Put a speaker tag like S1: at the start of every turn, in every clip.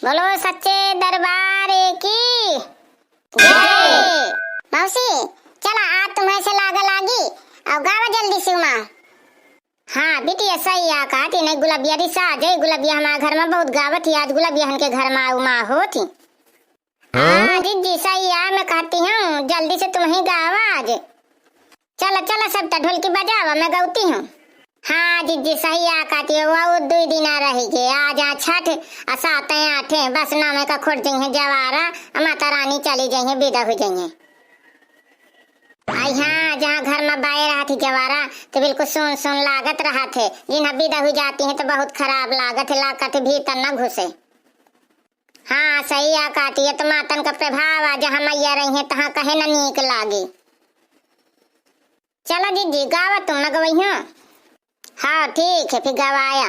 S1: बोलो सच्चे दरबार की जय। मौसी चला आज तुम्हें से लागा लागी और गावा जल्दी से उमा। हाँ बिटिया सही आ कहती नहीं गुलाबिया रिसा जय गुलाबिया हमारे घर में बहुत गावत थी आज गुलाबिया के घर में उमा होती। हाँ जी सही आ मैं कहती हूँ जल्दी से तुम ही गावा आज। चलो चलो सबटा ढोलकी बजावा मैं गाती हूँ। हाँ जी सही आ कहती है वो 2 दिन रहेगी आज आ छठ आ 7 8 बस नामे का खोट जाइए जवारा माता रानी चली जाइए विदा हो जाइए। आई हाँ जहाँ घर में बाय रहा थी जवारा तो बिल्कुल सुन सुन लागत रहा थे जिन्हें विदा हो जाती है तो बहुत खराब लागत है लागत भीतर न घुसे। हाँ सही आ कहती है तो मातन का प्रभाव आ जहाँ मैया रही है तहाँ कहे न नीक लागी। चलो जी गावा तुम न गवई हो। हाँ ठीक है फिर गवाया।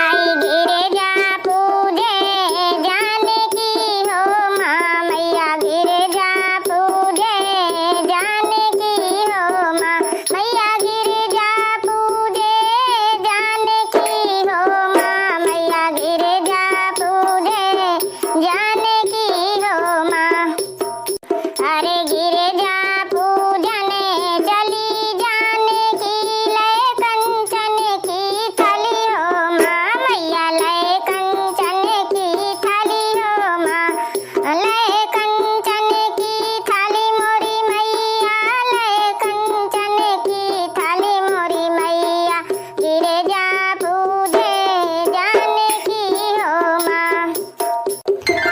S1: आई गिरे जा पूजे जाने की हो माँ मैया गिरे जा पूजे जाने की हो माँ मैया गिरे जा पूजे जाने की हो माँ मैया गिरे जा पूजे जाने की हो माँ। अरे गिरे जा पूजने चली जाने की लय कंचन की थली हो माँ मैया लय कंचन की थली हो माँ लय कंचन की थाली मोरी मैया लय कंचन की थाली मोरी मैया गिरे जा पूजे जाने की हो माँ।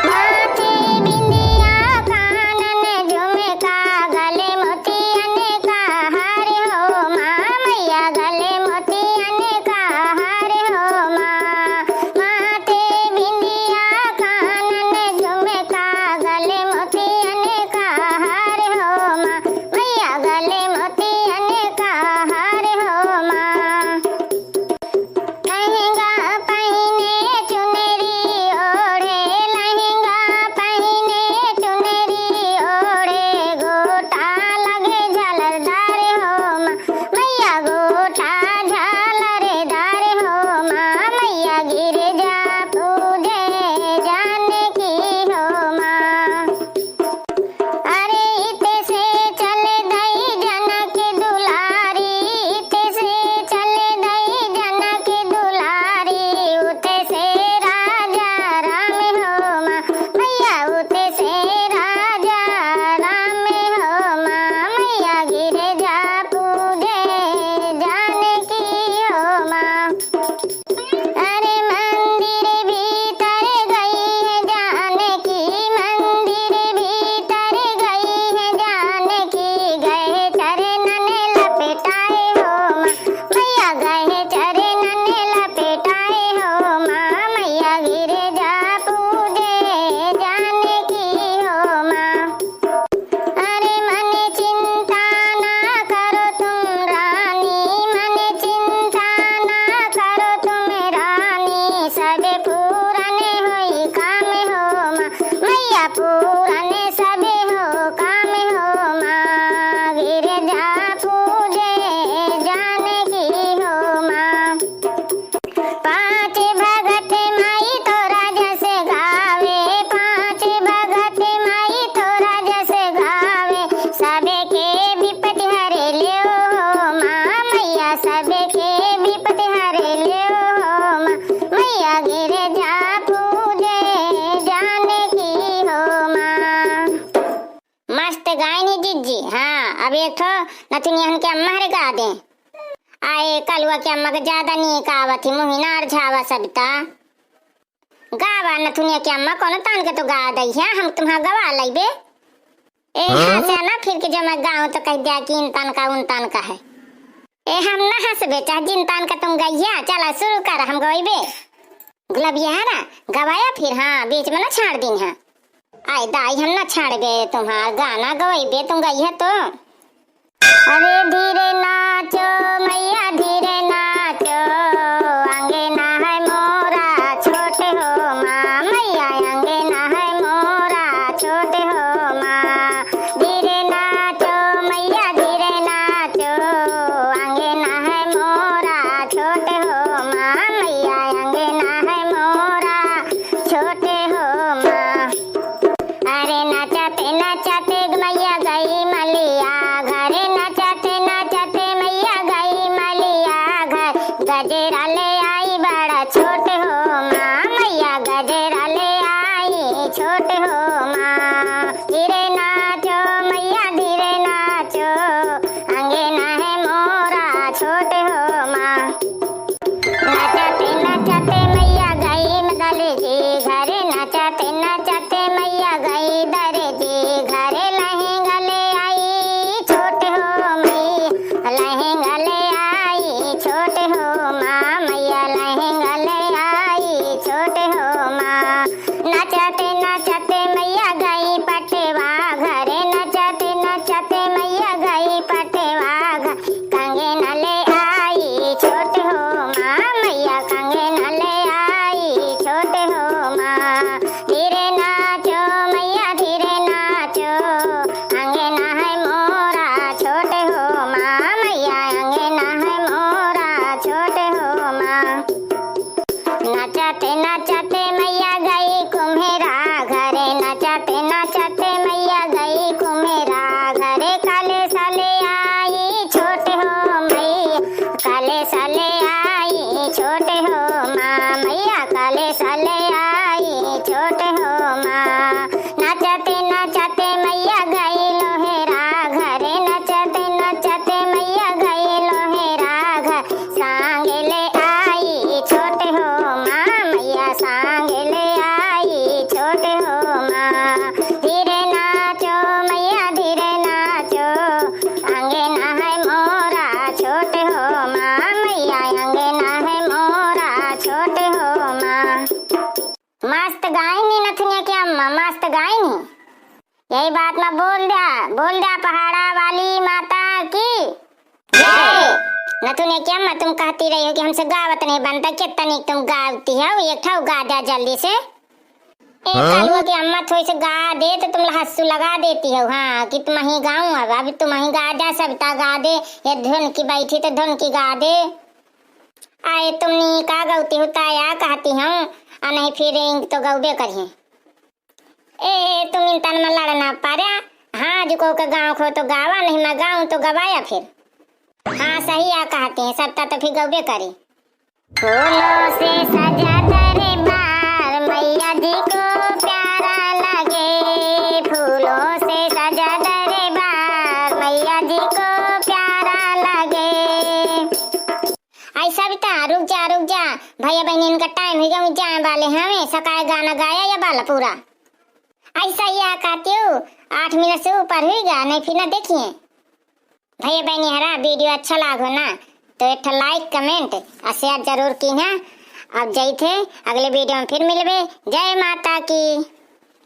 S1: माथे बिंदिया कानन झुमका गले मोतियन का हार हो माँ मैया गले मोतियन का हार हो माँ। माथे बिंदिया कानन झुमका गले मोतियन का हार हो माँ मैया गले मोतियन का हार हो माँ। लहंगा पहने चुनरी ओढ़े लहंगा पहने चुनरी ओढ़े गोटा लगे झालरदार हो माँ मैया गोटा झालरदार हो माँ मैया गिरे जा पूजे जाने की हो माँ। अरे इते से चले दई जनक दुलारी इते से चले दई जनक दुलारी उते से राजा राम हो माँ मैया उते से राजा राम हो माँ मैया गिरे जा पूजे जाने की हो माँ। अरे मंदिर भीतर गई है जाने की मंदिर भीतर गई है जाने की गए चरणन लपेटाए हो माँ मैया गए चरणन लपेटाए हो माँ मैया गिरे जा पूजे जाने की हो माँ। अरे मन चिंता ना करो तुम रानी मन चिंता ना करो तुम रानी सब पूरने होई काम हो माँ मैया पूरने सब हो काम हो माँ गिरे जा पूजे जाने की हो माँ। 5 भगत माई तोरा जैसे गावे 5 भगत माई तोरा जैसे गावे सबे के विपत्ति हरे लियो हो माँ मैया सबे के विपत्ति हरे लियो हो माँ मैया गिरे जा पूजे जाने की हो माँ। मस्त गायनी जिज्जी। हाँ अब एक ठो नथुनियन के अम्मा हरे गा दे आए कलुआ के अम्मा के ज्यादा नीक आवत ही मुहिनार झावा सबता गावा नथुनिया के अम्मा कोनो तान के तो गा दई है हम तुम्हारा गवा लइबे। ए हंसे ना फिर के जब मैं गाऊं तो कह दिया कि इन तान का उन तान का है। ए हम ना हंसबे चाहे जिन तान का तुम गइया चला शुरू कर हम गइबे। गुलाबिया है ना गवाया फिर हाँ बीच में ना छाड़ दिन है आई दाई हम ना छाड़बे तुम्हारा गाना गवाइबे तुम गई है तो। अरे धीरे नाचो मैया धीरे नाचो अंगना है मोरा छोटे हो माँ मैया अंगना है मोरा छोटे हो माँ धीरे नाचो मैया धीरे नाचो अंगना है मोरा छोटे हो माँ मैया अंगना है मोरा माँ। नचते नचते मैया गई पटवा घरे, नचते नचते मैया गई पटवा घर। कंगन ले आई छोटे हो माँ, मैया कंगन ले आई छोटे हो माँ। धीरे नाचो मैया धीरे नाचो, अंगना है मोरा छोटे हो माँ, मैया अंगना है मोरा छोटे हो माँ। नचते नचते मैया गई कुम्हेरा घरे, नचते नचते मैया गई कुम्हेरा घरे। काले साले आई छोटे हो मैया, काले साले आई छोटे हो माँ, मैया काले साले आई छोटे हो माँ। नचते नचते मैया गई लोहेरा घरे, नचते नचते मैया गई लोहेरा घर। सांग ले आई छोटे हो माँ, मैया सांग ले आई छोटे हो माँ। धीरे नाचो मैया धीरे नाचो, अंगना है मोरा छोटे हो माँ, मैया अंगना है मोरा छोटे हो माँ। मस्त गायनी नथुनिया की अम्मा, मस्त गायनी। यही बात मैं बोल दिया पहाड़ा वाली माता की जय। नथुनिया की अम्मा तुम कहती रही हो कि हमसे गावत नहीं बनता, कितना नहीं तुम गाती हो, एक ठाव गा दिया जल्दी से। एक साल की अम्मा थोड़ी से गा दे तो तुम हंसू लगा देती हो। हाँ कि तुम ही गाऊं, अब अभी तुम ही गा जा, सविता गा दे, ये धुन की बैठी तो धुन की गा दे। आए तुम नहीं का गौती होता या कहती हूँ, और नहीं फिर तो गौबे करिए। ए तुम इन तन में लड़ना पारा। हाँ जो को गाँव खो तो गावा, नहीं मैं गाऊं तो गवाया फिर। हाँ सही आ कहते हैं, सबता तो फिर गौबे करी। फूलों से सजा दरबार मैया जी को प्यारा लगे, फूलों से सजा दरबार मैया जी को प्यारा लगे। ऐसा बिता रुक जा भैया बहन इनका टाइम हो गया, जाए वाले हमें सकाए गाना गाया या बाला पूरा। ऐसा ही आ कहती हूँ 8 मिनट से ऊपर हुई गा, नहीं फिर ना देखिए। भैया बहनी हरा वीडियो अच्छा लागो ना तो एक लाइक कमेंट और शेयर जरूर की ना। अब जय थे अगले वीडियो में फिर मिलवे। जय माता की।